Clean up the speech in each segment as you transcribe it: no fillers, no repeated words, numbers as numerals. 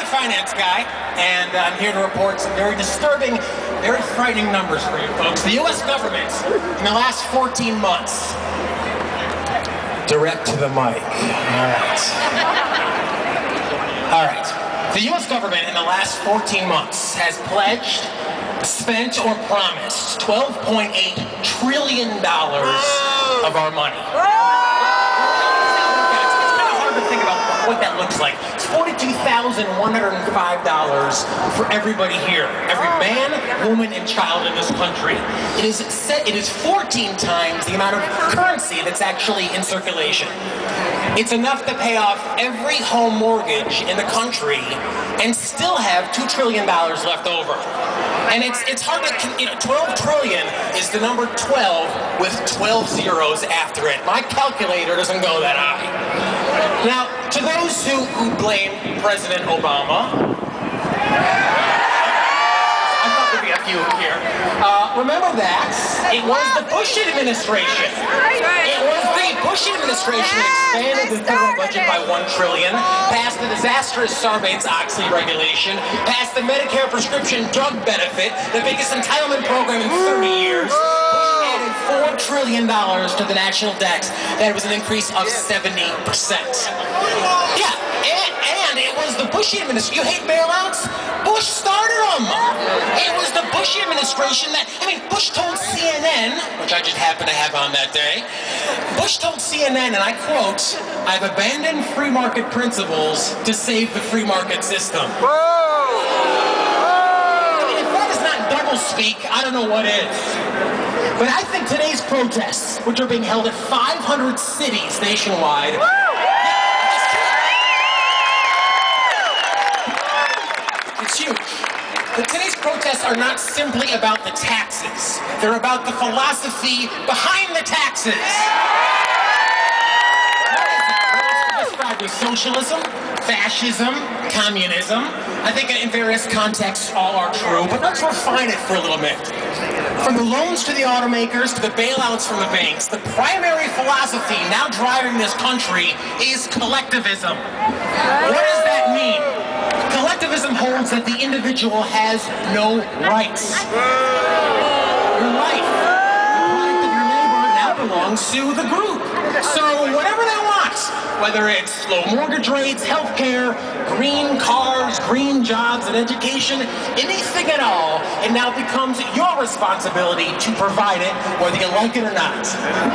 finance guy, and I'm here to report some very disturbing, very frightening numbers for you folks. The U.S. government, in the last 14 months, direct to the mic. All right. The U.S. government in the last 14 months has pledged, spent, or promised $12.8 trillion of our money. Think about what that looks like. It's $42,105 for everybody here. Every man, woman, and child in this country. It is 14 times the amount of currency that's actually in circulation. It's enough to pay off every home mortgage in the country and still have $2 trillion left over. And it's hard to, 12 trillion is the number 12 with 12 zeros after it. My calculator doesn't go that high. Now, to those who blame President Obama, I thought there'd be a few here. Remember that it was the Bush administration. It was the Bush administration that expanded the federal budget by $1 trillion, passed the disastrous Sarbanes-Oxley regulation, passed the Medicare prescription drug benefit, the biggest entitlement program in 30 years. $4 trillion to the national debt. That was an increase of 70%. Yeah, and it was the Bush administration. You hate bailouts? Bush started them. It was the Bush administration that, Bush told CNN, which I just happened to have on that day, Bush told CNN, and I quote, "I've abandoned free market principles to save the free market system." If that is not doublespeak, I don't know what is. But I think today's protests, which are being held at 500 cities nationwide, it's huge. But today's protests are not simply about the taxes. They're about the philosophy behind the taxes. Described as socialism, fascism, communism. I think in various contexts all are true, but let's refine it for a little bit. From the loans to the automakers to the bailouts from the banks, the primary philosophy now driving this country is collectivism. What does that mean? Collectivism holds that the individual has no rights. Your life, the product of your labor, now belongs to the group. So whatever they want, whether it's low mortgage rates, healthcare, green cars, green jobs, and education, anything at all, it now becomes your responsibility to provide it, whether you like it or not. And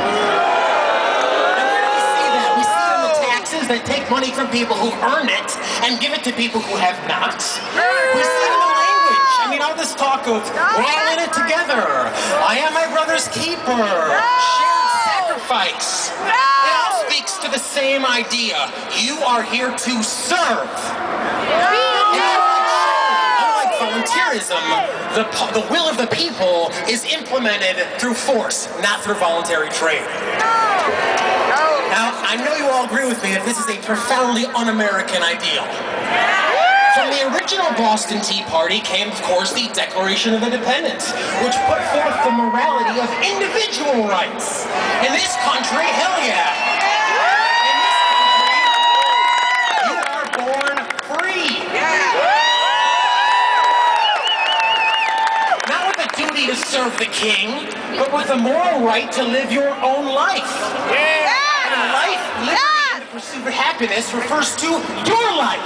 where do we see that? We see it in the taxes that take money from people who earn it and give it to people who have not. We see it in the language. All this talk of, we're all in it together. I am my brother's keeper. Shared sacrifice. It all speaks to the same idea. You are here to serve. Unlike volunteerism, the will of the people is implemented through force, not through voluntary trade. Now, I know you all agree with me that this is a profoundly un-American ideal. From the original Boston Tea Party came, of course, the Declaration of Independence, which put forth the morality of individual rights. In this country, hell yeah. In this country, you are born free. Not with the duty to serve the king, but with the moral right to live your own life. And life, liberty, and the pursuit of happiness refers to your life.